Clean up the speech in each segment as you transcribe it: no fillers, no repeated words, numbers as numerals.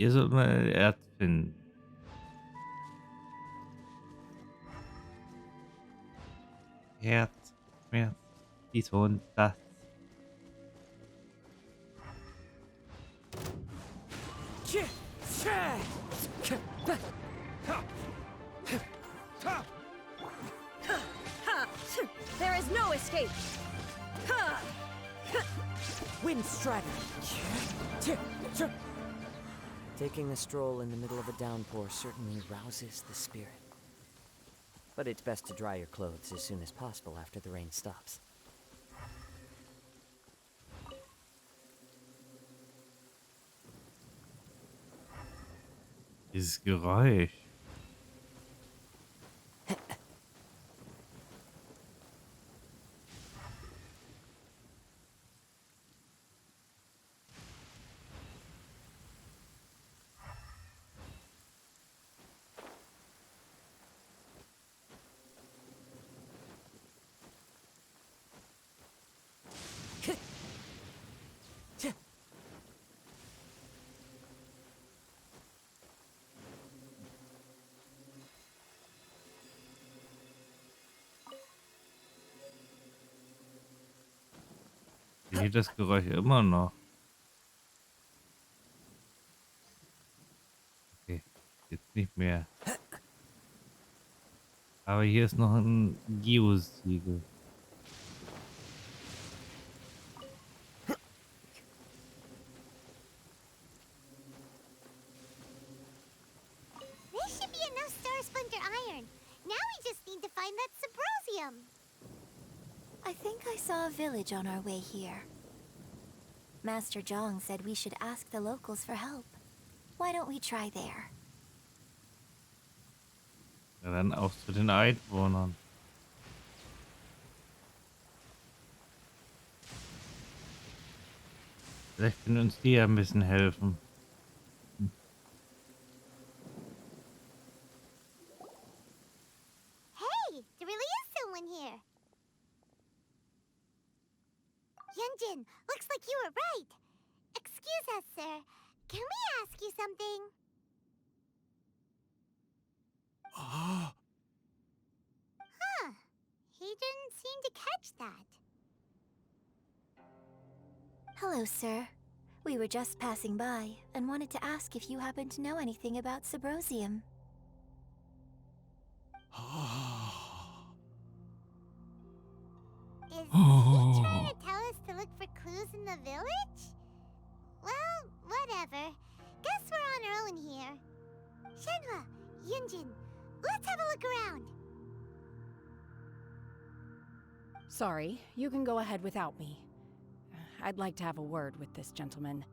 Hier soll man ein Erz finden. Herz, Schmerz, dies und das. There is no escape. Wind strategy. Taking a stroll in the middle of a downpour certainly rouses the spirit. But it's best to dry your clothes as soon as possible after the rain stops. Dieses Geräusch. Ich höre das Geräusch immer noch. Okay, jetzt nicht mehr. Aber hier ist noch ein Geosiegel. There should be enough star splinter iron. Now we just need to find that Subrosium. I think I saw a village on our way here. Master Zhang said we should ask the locals for help. Why don't we try there? Ja, dann auch zu den Einwohnern. Vielleicht können uns die ja ein bisschen helfen. Hey, there really is someone here. Yunjin, looks like you were right. Excuse us, sir. Can we ask you something? Huh. He didn't seem to catch that. Hello, sir. We were just passing by and wanted to ask if you happen to know anything about Subrosium. Is he trying to tell us to look for clues in the village? Well, whatever. Guess we're on our own here. Shenhua, Yunjin, let's have a look around. Sorry, you can go ahead without me. I'd like to have a word with this gentleman.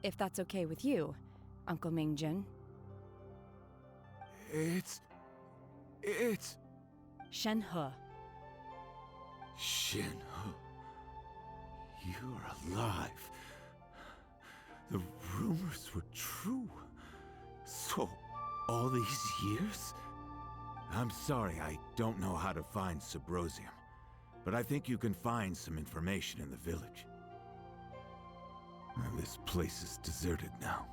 If that's okay with you, Uncle Mingjin. It's... Shenhe. Shinhu. You're alive. The rumors were true. So, all these years? I'm sorry, I don't know how to find Subrosium. But I think you can find some information in the village. This place is deserted now.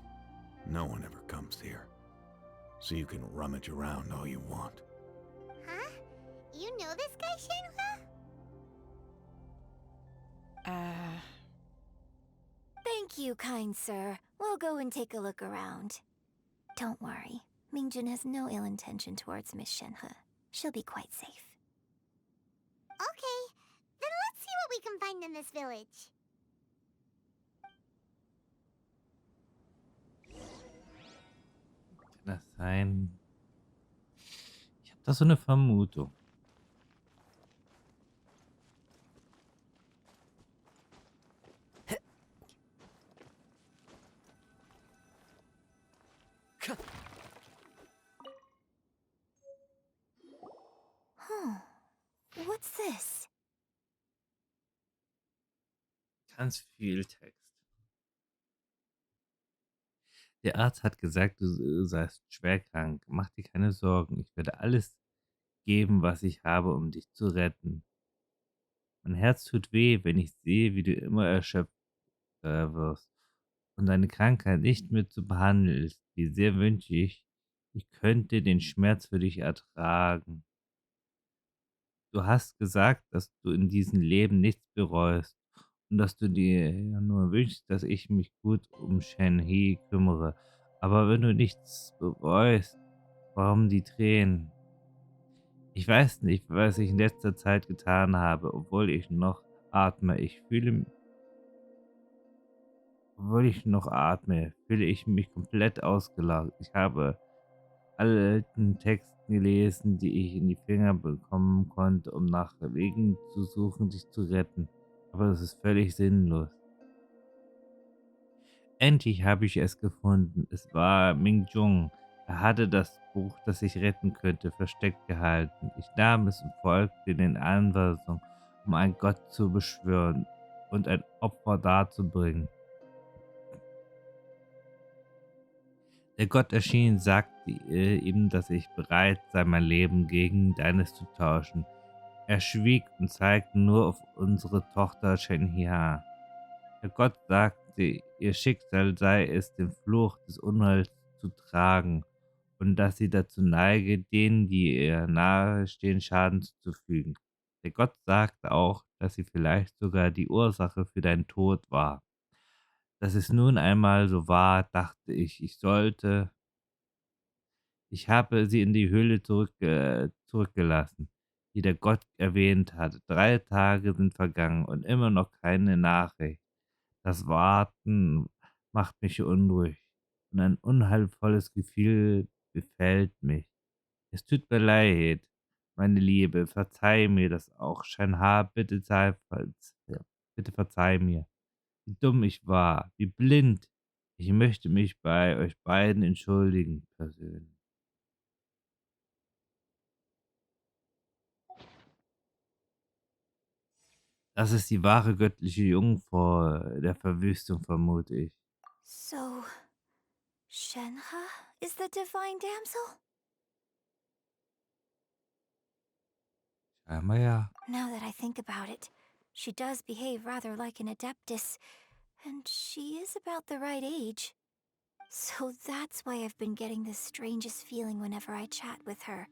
No one ever comes here. So you can rummage around all you want. Huh? You know this guy, Shenhua? Thank you, kind sir. We'll go and take a look around. Don't worry. Mingjin has no ill intention towards Miss Shenhe. She'll be quite safe. Okay, then let's see what we can find in this village. Kann das sein? Ich habe da so eine Vermutung. What's this? Ganz viel Text. Der Arzt hat gesagt, du seist schwer krank. Mach dir keine Sorgen. Ich werde alles geben, was ich habe, um dich zu retten. Mein Herz tut weh, wenn ich sehe, wie du immer erschöpft wirst. und deine Krankheit nicht mehr zu behandeln ist, wie sehr wünsche ich, ich könnte den Schmerz für dich ertragen. Du hast gesagt, dass du in diesem Leben nichts bereust und dass du dir ja nur wünschst, dass ich mich gut um Shen-He kümmere. Aber wenn du nichts bereust, warum die Tränen? Ich weiß nicht, was ich in letzter Zeit getan habe, obwohl ich noch atme. Obwohl ich noch atme, fühle ich mich komplett ausgelaugt. Ich habe alten Texten gelesen, die ich in die Finger bekommen konnte, um nach Wegen zu suchen, dich zu retten. Aber das ist völlig sinnlos. Endlich habe ich es gefunden. Es war Ming Jung. Er hatte das Buch, das ich retten könnte, versteckt gehalten. Ich nahm es und folgte den Anweisungen, um einen Gott zu beschwören und ein Opfer darzubringen. Der Gott erschien, sagte ihm, dass ich bereit sei, mein Leben gegen deines zu tauschen. Er schwieg und zeigte nur auf unsere Tochter Shenhia. Der Gott sagte, ihr Schicksal sei es, den Fluch des Unheils zu tragen und dass sie dazu neige, denen, die ihr nahestehen, Schaden zuzufügen. Der Gott sagte auch, dass sie vielleicht sogar die Ursache für deinen Tod war. Dass es nun einmal so war, dachte ich, ich habe sie in die Höhle zurückgelassen, die der Gott erwähnt hat. 3 Tage sind vergangen und immer noch keine Nachricht. Das Warten macht mich unruhig und ein unheilvolles Gefühl befällt mich. Es tut mir leid, meine Liebe, verzeih mir das auch. Scheinbar, bitte verzeih mir, wie dumm ich war, wie blind. Ich möchte mich bei euch beiden entschuldigen, persönlich. Das ist die wahre göttliche Jungfrau der Verwüstung, vermute ich. So, Shenhe is the divine damsel? Scheinbar ja. Now that I think about it, she does behave rather like an adeptus, and she is about the right age. So that's why I've been getting the strangest feeling whenever I chat with her.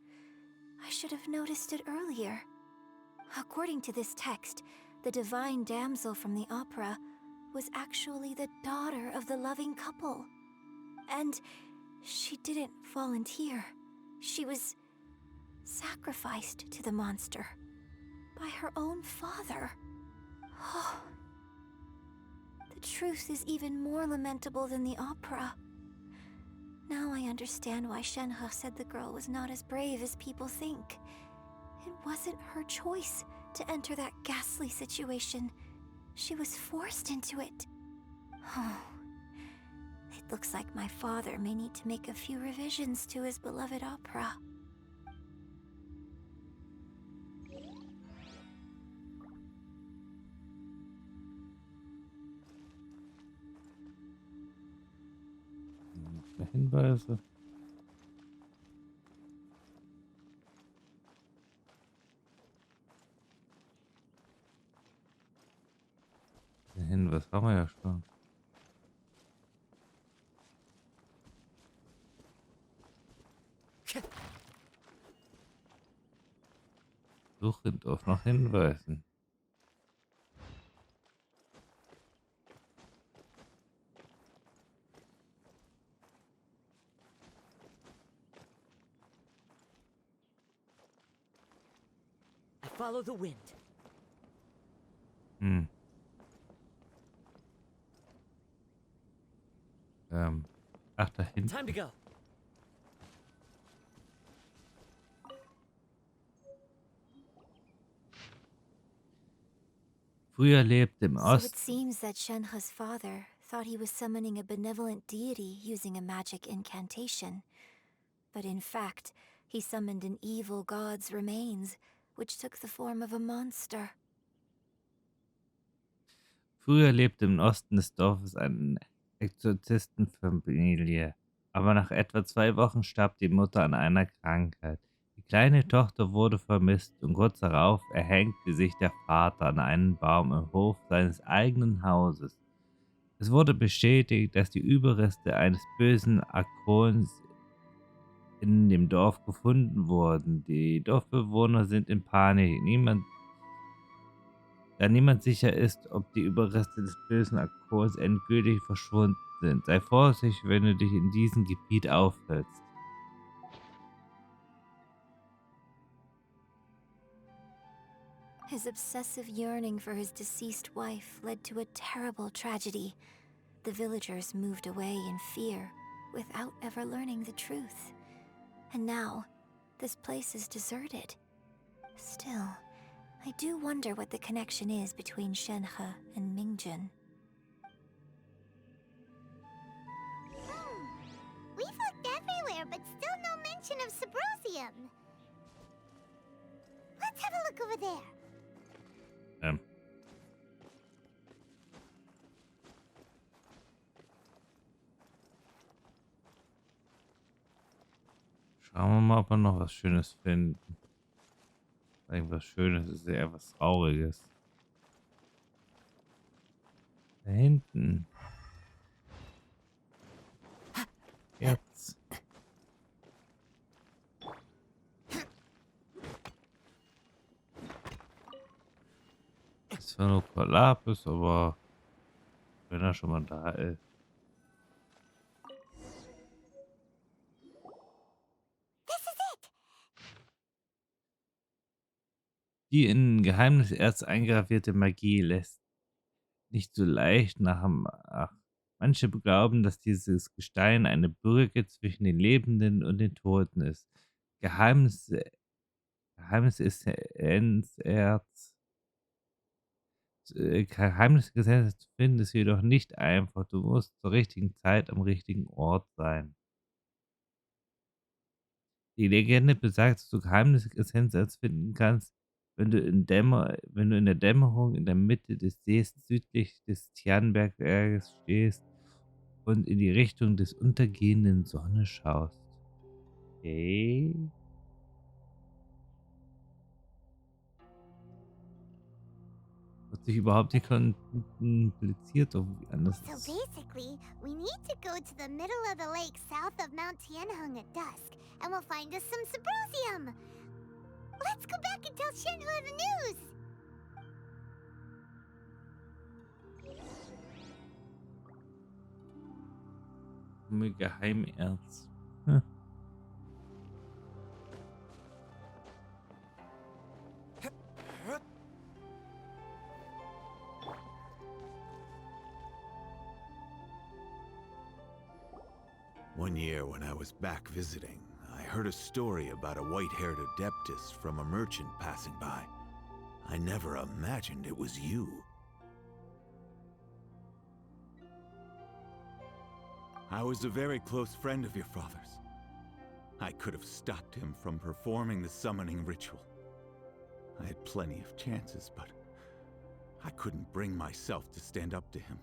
I should have noticed it earlier. According to this text, the divine damsel from the opera was actually the daughter of the loving couple. And she didn't volunteer. She was sacrificed to the monster by her own father. Oh, the truth is even more lamentable than the opera. Now I understand why Shenhe said the girl was not as brave as people think. It wasn't her choice to enter that ghastly situation. She was forced into it. Oh, it looks like my father may need to make a few revisions to his beloved opera. Hinweise. Den Hinweis haben wir ja schon. Suche auf nach Hinweisen. I follow the wind. Hm. Ach, da hinten. Time to go. Früher lebte im So it Osten. seems that Shenhe's father thought he was summoning a benevolent deity using a magic incantation. But in fact, he summoned an evil god's remains, which took the form of a monster. Früher lebte im Osten des Dorfes eine Exorzistenfamilie, aber nach etwa 2 Wochen starb die Mutter an einer Krankheit. Die kleine Tochter wurde vermisst und kurz darauf erhängte sich der Vater an einen Baum im Hof seines eigenen Hauses. Es wurde bestätigt, dass die Überreste eines bösen Arkons in dem Dorf gefunden wurden. Die Dorfbewohner sind in Panik. Da niemand sicher ist, ob die Überreste des bösen Arkons endgültig verschwunden sind. Sei vorsichtig, wenn du dich in diesem Gebiet aufhältst. His obsessive yearning for his deceased wife led to a terrible tragedy. The villagers moved away in fear, without ever learning the truth. And now, this place is deserted. Still, I do wonder what the connection is between Shenhe and Mingjin. We've looked everywhere, but still no mention of Sabrosium. Let's have a look over there. Schauen wir mal, ob wir noch was Schönes finden. Irgendwas Schönes ist eher was Trauriges. Da hinten. Jetzt. Ist zwar nur Kollapis, aber wenn er schon mal da ist. Die in Geheimniserz eingravierte Magie lässt nicht so leicht nach dem Ach. Manche glauben, dass dieses Gestein eine Brücke zwischen den Lebenden und den Toten ist. Geheimnis, Geheimnis ist Erz. Geheimnisgesetze zu finden ist jedoch nicht einfach. Du musst zur richtigen Zeit am richtigen Ort sein. Die Legende besagt, dass du Geheimnisessenz finden kannst, wenn du in der Dämmerung in der Mitte des Sees südlich des Tianbergberges stehst und in die Richtung des untergehenden Sonne schaust. Okay. Wird sich überhaupt nicht kompliziert irgendwie anders. So basically, we need to go to the middle of the lake south of Mount Tianheng at dusk, and we'll find us some Sabrosium. Let's go back and tell Shenhua the news. Geheimerz. One year when I was back visiting, I heard a story about a white-haired adeptus from a merchant passing by. I never imagined it was you. I was a very close friend of your father's. I could have stopped him from performing the summoning ritual. I had plenty of chances, but I couldn't bring myself to stand up to him.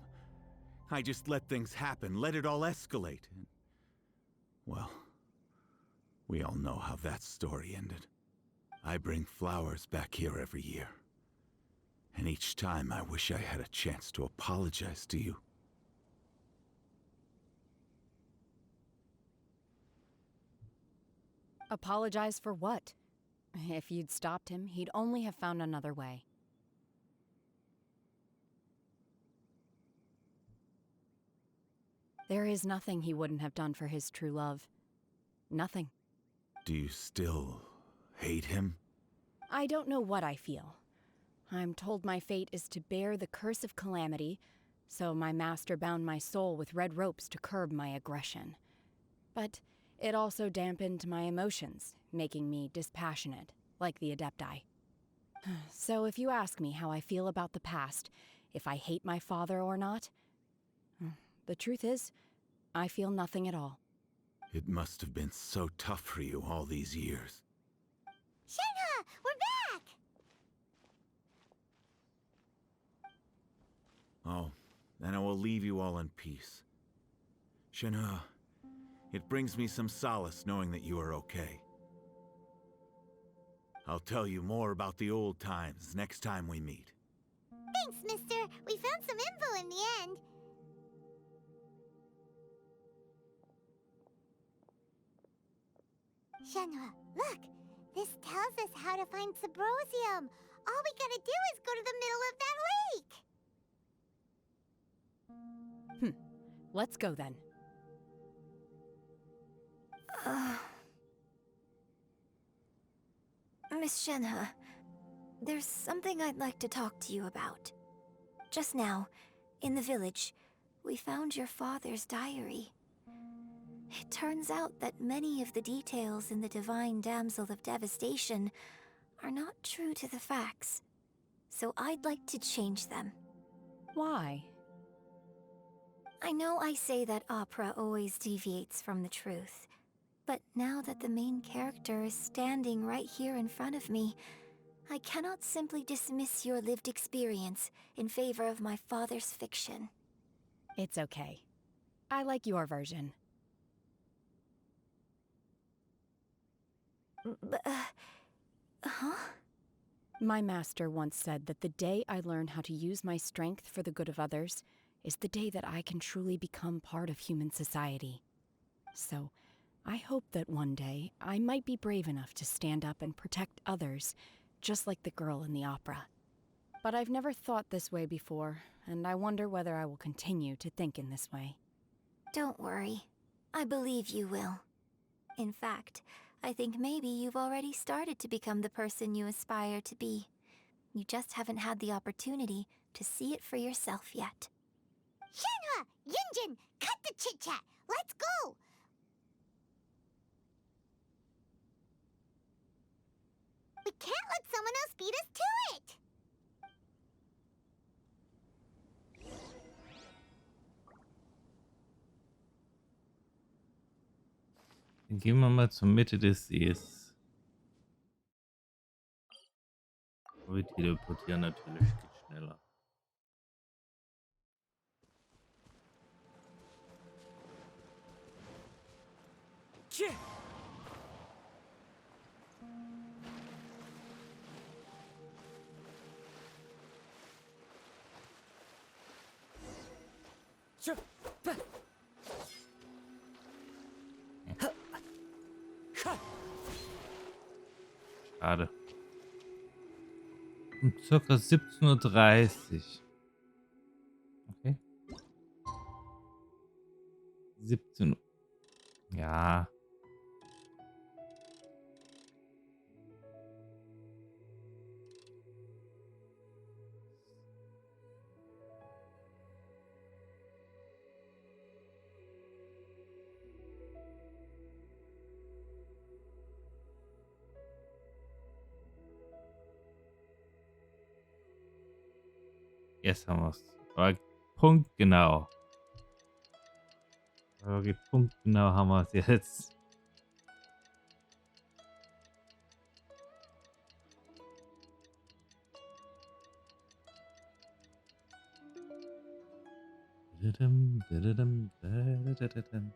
I just let things happen, let it all escalate. And, well, we all know how that story ended. I bring flowers back here every year. And each time I wish I had a chance to apologize to you. Apologize for what? If you'd stopped him, he'd only have found another way. There is nothing he wouldn't have done for his true love. Nothing. Do you still hate him? I don't know what I feel. I'm told my fate is to bear the curse of calamity, so my master bound my soul with red ropes to curb my aggression. But it also dampened my emotions, making me dispassionate, like the Adepti. So if you ask me how I feel about the past, if I hate my father or not, the truth is, I feel nothing at all. It must have been so tough for you all these years. Shenhua, we're back! Oh, then I will leave you all in peace. Shenhua, it brings me some solace knowing that you are okay. I'll tell you more about the old times next time we meet. Thanks, mister. We found some info in the end. Shenhua, look! This tells us how to find Subrosium. All we gotta do is go to the middle of that lake. Let's go then. Miss Shenhe, there's something I'd like to talk to you about. Just now, in the village, we found your father's diary. It turns out that many of the details in the Divine Damsel of Devastation are not true to the facts, so I'd like to change them. Why? I know I say that opera always deviates from the truth, but now that the main character is standing right here in front of me, I cannot simply dismiss your lived experience in favor of my father's fiction. It's okay. I like your version. Huh? My master once said that the day I learn how to use my strength for the good of others is the day that I can truly become part of human society. So, I hope that one day I might be brave enough to stand up and protect others, just like the girl in the opera. But I've never thought this way before, and I wonder whether I will continue to think in this way. Don't worry. I believe you will. In fact, I think maybe you've already started to become the person you aspire to be. You just haven't had the opportunity to see it for yourself yet. Shenhua! Yunjin! Cut the chit-chat! Let's go! We can't let someone else beat us to it! Dann gehen wir mal zur Mitte des Sees. Wir teleportieren natürlich, geht schneller. Schade. Um circa 17:30 Uhr. Okay. 17 Uhr. Ja. Jetzt haben wir es. Aber punktgenau. Okay, punktgenau haben wir es jetzt. Dadadam, dadadam, dadadadadam.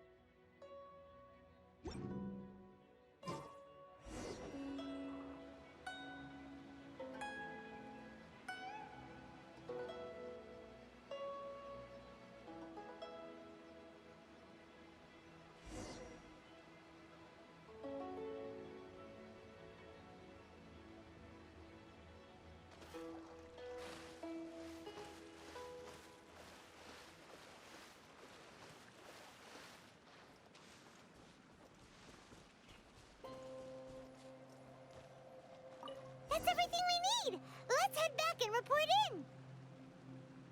That's everything we need! Let's head back and report in!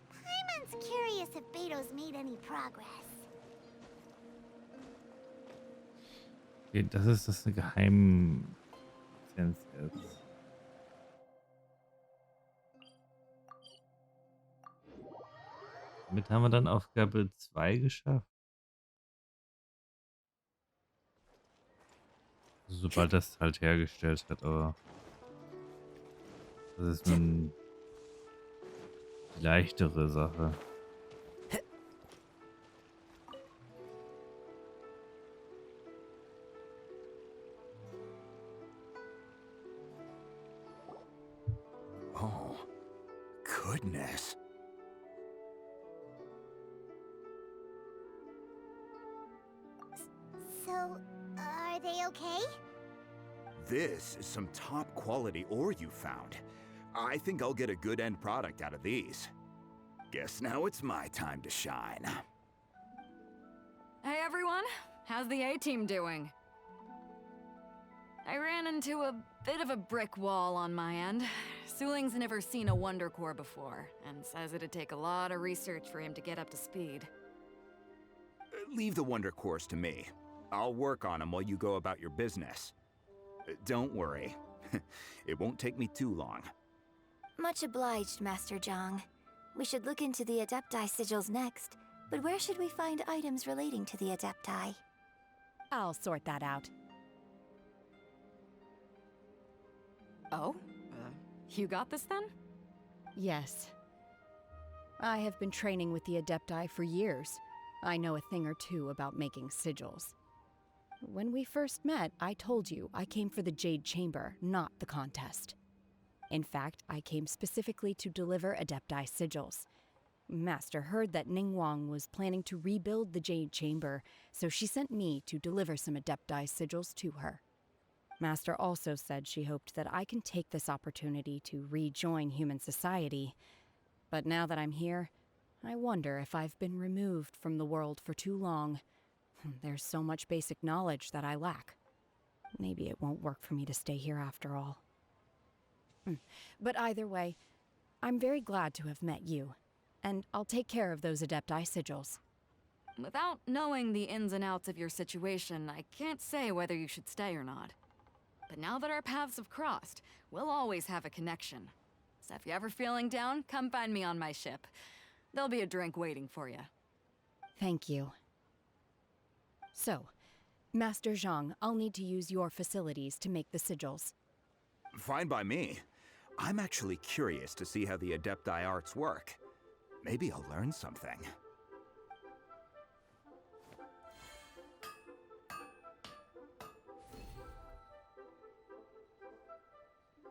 Paimon's curious if Beto's made any progress. Okay, das ist das Geheimlizenz jetzt. Damit haben wir dann Aufgabe 2 geschafft. Sobald das halt hergestellt hat, aber das ist nun die leichtere Sache. Oh, goodness. So, are they okay? This is some top quality ore you found. I think I'll get a good end product out of these. Guess now it's my time to shine. Hey everyone, how's the A-team doing? I ran into a bit of a brick wall on my end. Suling's never seen a Wonder Core before, and says it'd take a lot of research for him to get up to speed. Leave the Wonder Cores to me. I'll work on them while you go about your business. Don't worry. It won't take me too long. Much obliged, Master Zhang. We should look into the Adepti sigils next, but where should we find items relating to the Adepti? I'll sort that out. Oh? You got this then? Yes. I have been training with the Adepti for years. I know a thing or two about making sigils. When we first met, I told you I came for the Jade Chamber, not the contest. In fact, I came specifically to deliver Adepti sigils. Master heard that Ningguang was planning to rebuild the Jade Chamber, so she sent me to deliver some Adepti sigils to her. Master also said she hoped that I can take this opportunity to rejoin human society. But now that I'm here, I wonder if I've been removed from the world for too long. There's so much basic knowledge that I lack. Maybe it won't work for me to stay here after all. But either way, I'm very glad to have met you, and I'll take care of those Adepti sigils. Without knowing the ins and outs of your situation, I can't say whether you should stay or not. But now that our paths have crossed, we'll always have a connection. So if you're ever feeling down, come find me on my ship. There'll be a drink waiting for you. Thank you. So, Master Zhang, I'll need to use your facilities to make the sigils. Fine by me. I'm actually curious to see how the Adepti arts work. Maybe I'll learn something.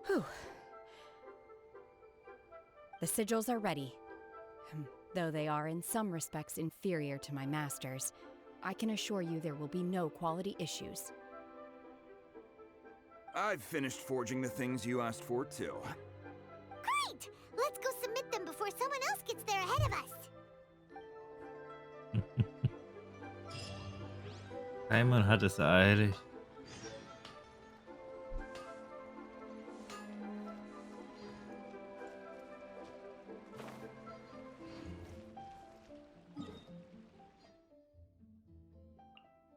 Whew. The sigils are ready. Though they are in some respects inferior to my master's, I can assure you there will be no quality issues. I've finished forging the things you asked for, too. Great! Let's go submit them before someone else gets there ahead of us. Simon hat es eilig.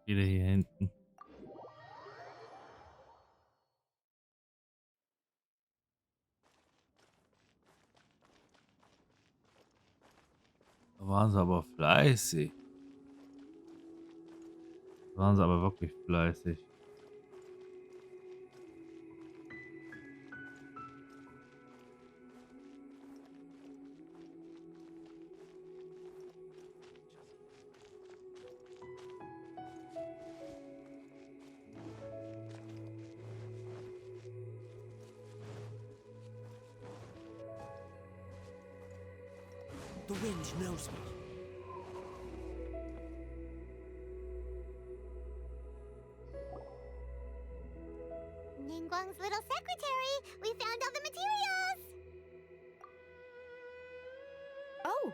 Wieder hier hinten. Da waren sie aber fleißig. Da waren sie aber wirklich fleißig. The wind knows me. Ningguang's little secretary! We found all the materials! Oh,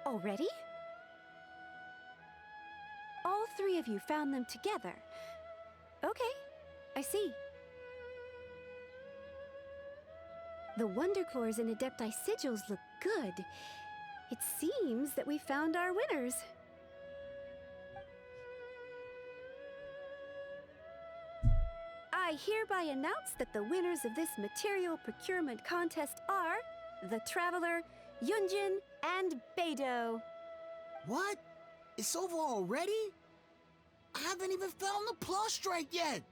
already? All three of you found them together. Okay, I see. The Wonder Cores and Adepti sigils look good. It seems that we found our winners. I hereby announce that the winners of this material procurement contest are the Traveler, Yunjin, and Beidou. What? It's over already? I haven't even found the prostrate yet!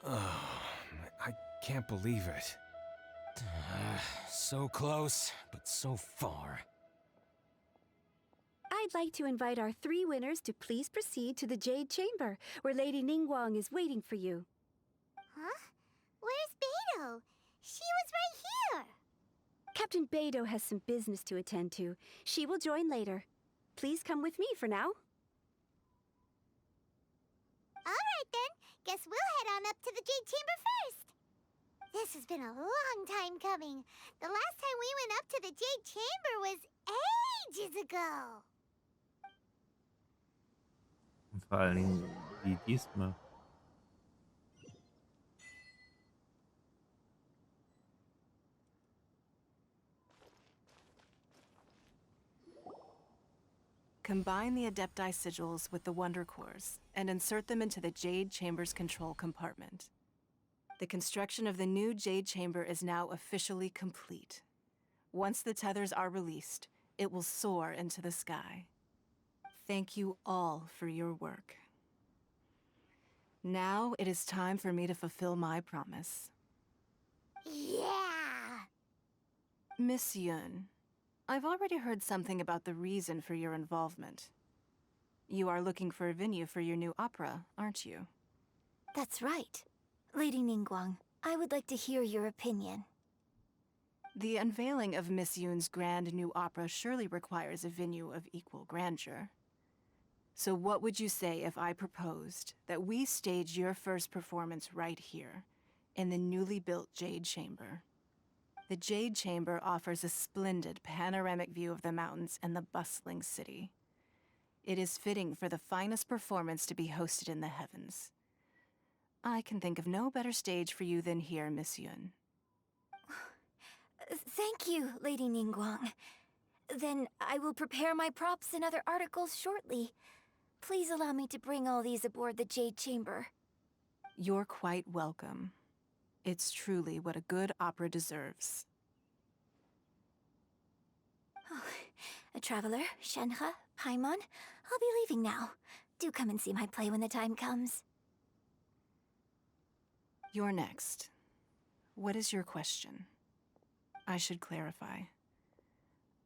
I can't believe it. So close, but so far. I'd like to invite our three winners to please proceed to the Jade Chamber, where Lady Ningguang is waiting for you. Huh? Where's Beidou? She was right here! Captain Beidou has some business to attend to. She will join later. Please come with me for now. Alright then, Guess we'll head on up to the Jade Chamber first. This has been a long time coming. The last time we went up to the Jade Chamber was ages ago. Und vor allen Dingen wie diesmal. Combine the Adepti sigils with the Wonder Cores and insert them into the Jade Chamber's control compartment. The construction of the new Jade Chamber is now officially complete. Once the tethers are released, it will soar into the sky. Thank you all for your work. Now it is time for me to fulfill my promise. Yeah! Miss Yun, I've already heard something about the reason for your involvement. You are looking for a venue for your new opera, aren't you? That's right. Lady Ningguang, I would like to hear your opinion. The unveiling of Miss Yun's grand new opera surely requires a venue of equal grandeur. So what would you say if I proposed that we stage your first performance right here, in the newly built Jade Chamber? The Jade Chamber offers a splendid panoramic view of the mountains and the bustling city. It is fitting for the finest performance to be hosted in the heavens. I can think of no better stage for you than here, Miss Yun. Thank you, Lady Ningguang. Then I will prepare my props and other articles shortly. Please allow me to bring all these aboard the Jade Chamber. You're quite welcome. It's truly what a good opera deserves. A traveler, Shenhe, Paimon, I'll be leaving now. Do come and see my play when the time comes. You're next. What is your question? I should clarify.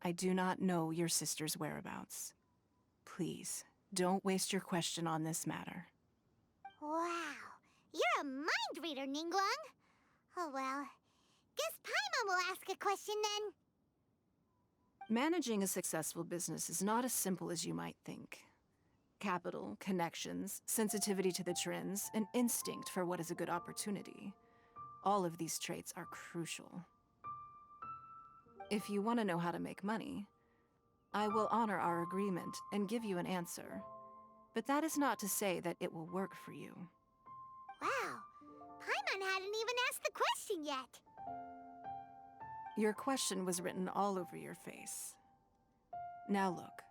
I do not know your sister's whereabouts. Please, don't waste your question on this matter. Wow, you're a mind reader, Ningguang. Oh well, guess Paimon will ask a question then. Managing a successful business is not as simple as you might think. Capital, connections, sensitivity to the trends, and instinct for what is a good opportunity. All of these traits are crucial. If you want to know how to make money, I will honor our agreement and give you an answer. But that is not to say that it will work for you. Wow, Paimon hadn't even asked the question yet. Your question was written all over your face. Now look,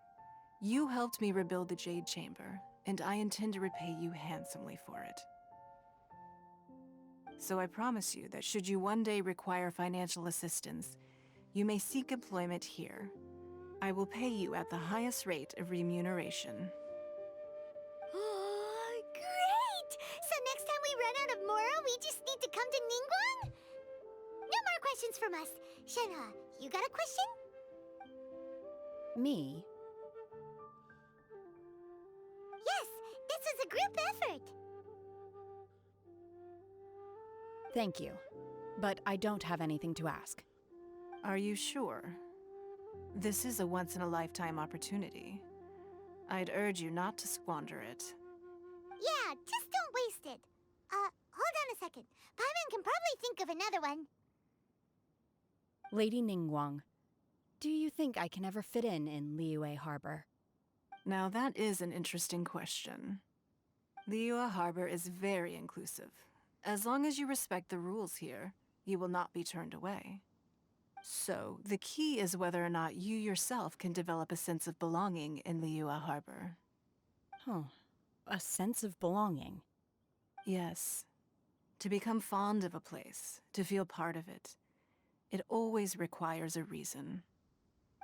you helped me rebuild the Jade Chamber, and I intend to repay you handsomely for it. So I promise you that should you one day require financial assistance, you may seek employment here. I will pay you at the highest rate of remuneration. Oh, great! So next time we run out of Mora, we just need to come to Ningguang? No more questions from us. Shenhe, you got a question? Me? Yes, this is a group effort. Thank you. But I don't have anything to ask. Are you sure? This is a once-in-a-lifetime opportunity. I'd urge you not to squander it. Yeah, just don't waste it. Hold on a second. Paimon can probably think of another one. Lady Ningguang, do you think I can ever fit in Liyue Harbor? Now that is an interesting question. Liyue Harbor is very inclusive. As long as you respect the rules here, you will not be turned away. So, the key is whether or not you yourself can develop a sense of belonging in Liyue Harbor. Huh. A sense of belonging. Yes. To become fond of a place, to feel part of it, it always requires a reason.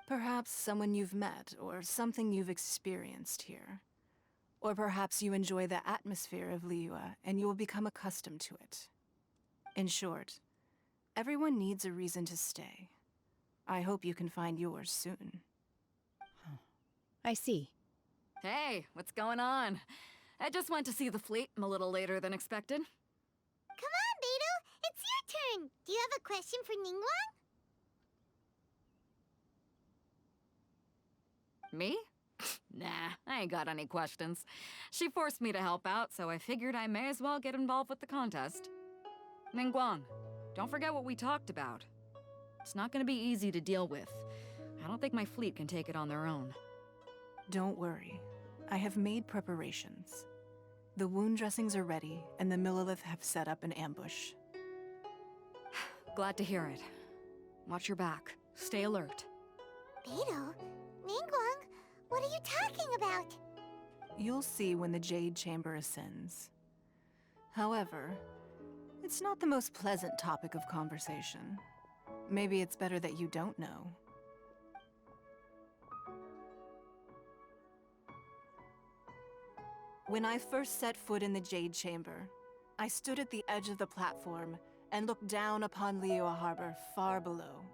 Perhaps someone you've met, or something you've experienced here. Or perhaps you enjoy the atmosphere of Liyue, and you will become accustomed to it. In short, everyone needs a reason to stay. I hope you can find yours soon. I see. Hey, what's going on? I just went to see the fleet. I'm a little later than expected. Come on, Beidou! It's your turn! Do you have a question for Ningguang? Me? Nah, I ain't got any questions. She forced me to help out, so I figured I may as well get involved with the contest. Ningguang, don't forget what we talked about. It's not gonna be easy to deal with. I don't think my fleet can take it on their own. Don't worry. I have made preparations. The wound dressings are ready, and the Millilith have set up an ambush. Glad to hear it. Watch your back. Stay alert. Beto, Ningguang, what are you talking about? You'll see when the Jade Chamber ascends. However, it's not the most pleasant topic of conversation. Maybe it's better that you don't know. When I first set foot in the Jade Chamber, I stood at the edge of the platform and looked down upon Liyue Harbor far below.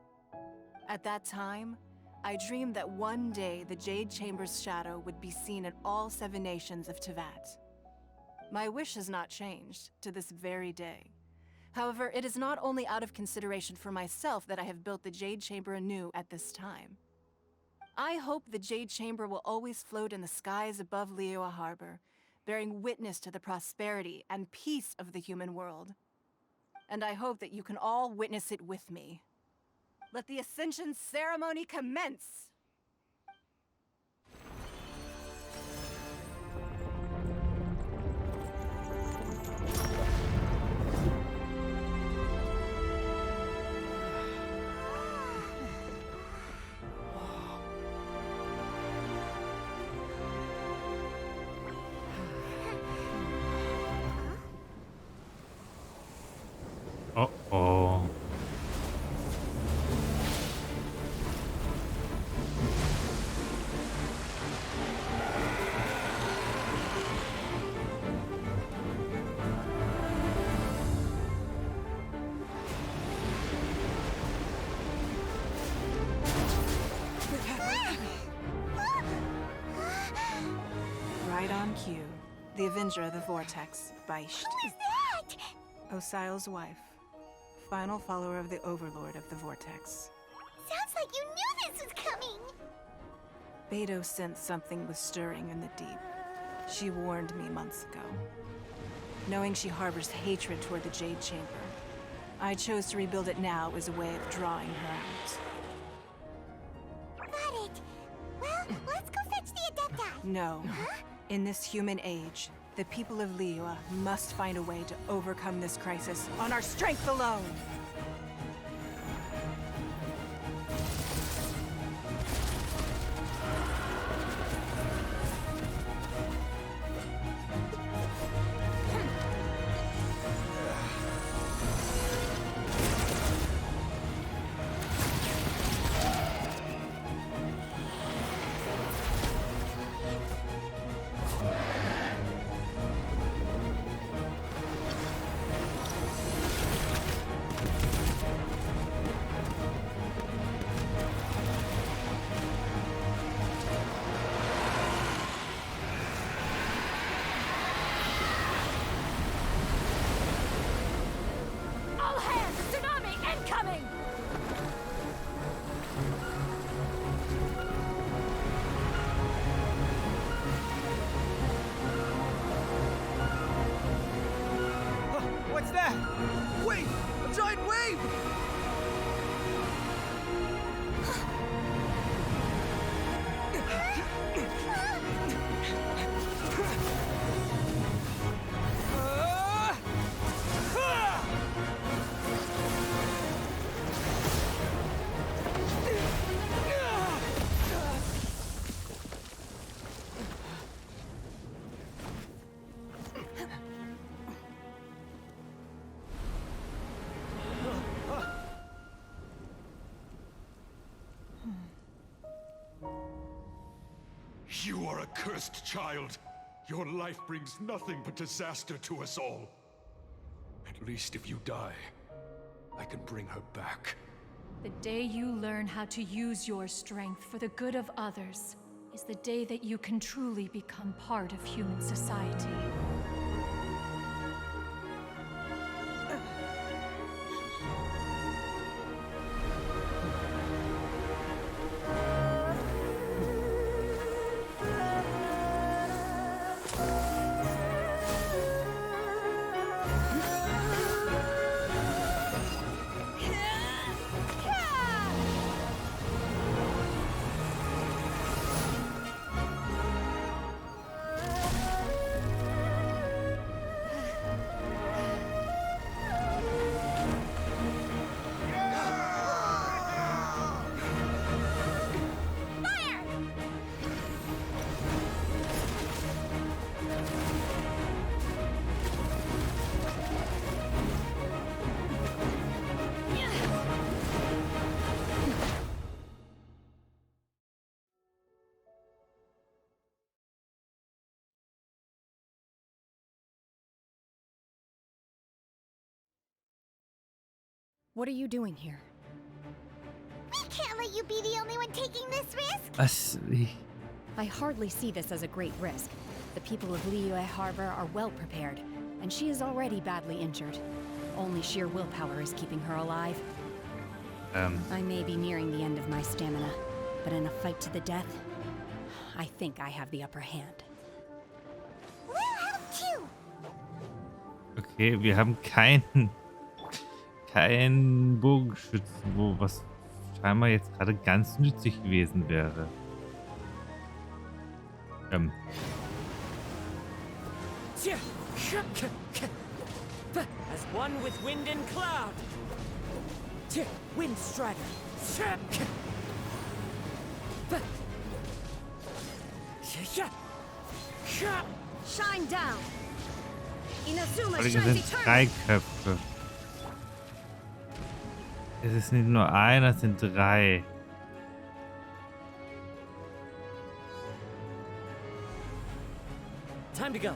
At that time, I dreamed that one day the Jade Chamber's shadow would be seen in all 7 nations of Teyvat. My wish has not changed to this very day. However, it is not only out of consideration for myself that I have built the Jade Chamber anew at this time. I hope the Jade Chamber will always float in the skies above Liyue Harbor, bearing witness to the prosperity and peace of the human world. And I hope that you can all witness it with me. Let the Ascension ceremony commence! Uh-oh. Right on cue. The Avenger of the Vortex, Birgt. Who's that? Osial's wife. Final follower of the Overlord of the Vortex. Sounds like you knew this was coming. Beto sensed something was stirring in the deep. She warned me months ago. Knowing she harbors hatred toward the Jade Chamber, I chose to rebuild it now as a way of drawing her out. Got it. Well, let's go fetch the Adepti. No. Huh? In this human age, the people of Liyue must find a way to overcome this crisis on our strength alone! What's that? Wait! A giant wave! You are a cursed child. Your life brings nothing but disaster to us all. At least if you die, I can bring her back. The day you learn how to use your strength for the good of others is the day that you can truly become part of human society. What are you doing here? We can't let you be the only one taking this risk. Was? I hardly see this as a great risk. The people of Liyue Harbor are well prepared, and she is already badly injured. Only sheer willpower is keeping her alive. I may be nearing the end of my stamina, but in a fight to the death, I think I have the upper hand. We'll help too. Okay, wir haben keinen Bogenschützen, was scheinbar jetzt gerade ganz nützlich gewesen wäre. As one with wind and cloud. Wind strider. Shine down. Inazuma Das shines sind eternal. 3 Köpfe. Es ist nicht nur einer, es sind 3. Time to go.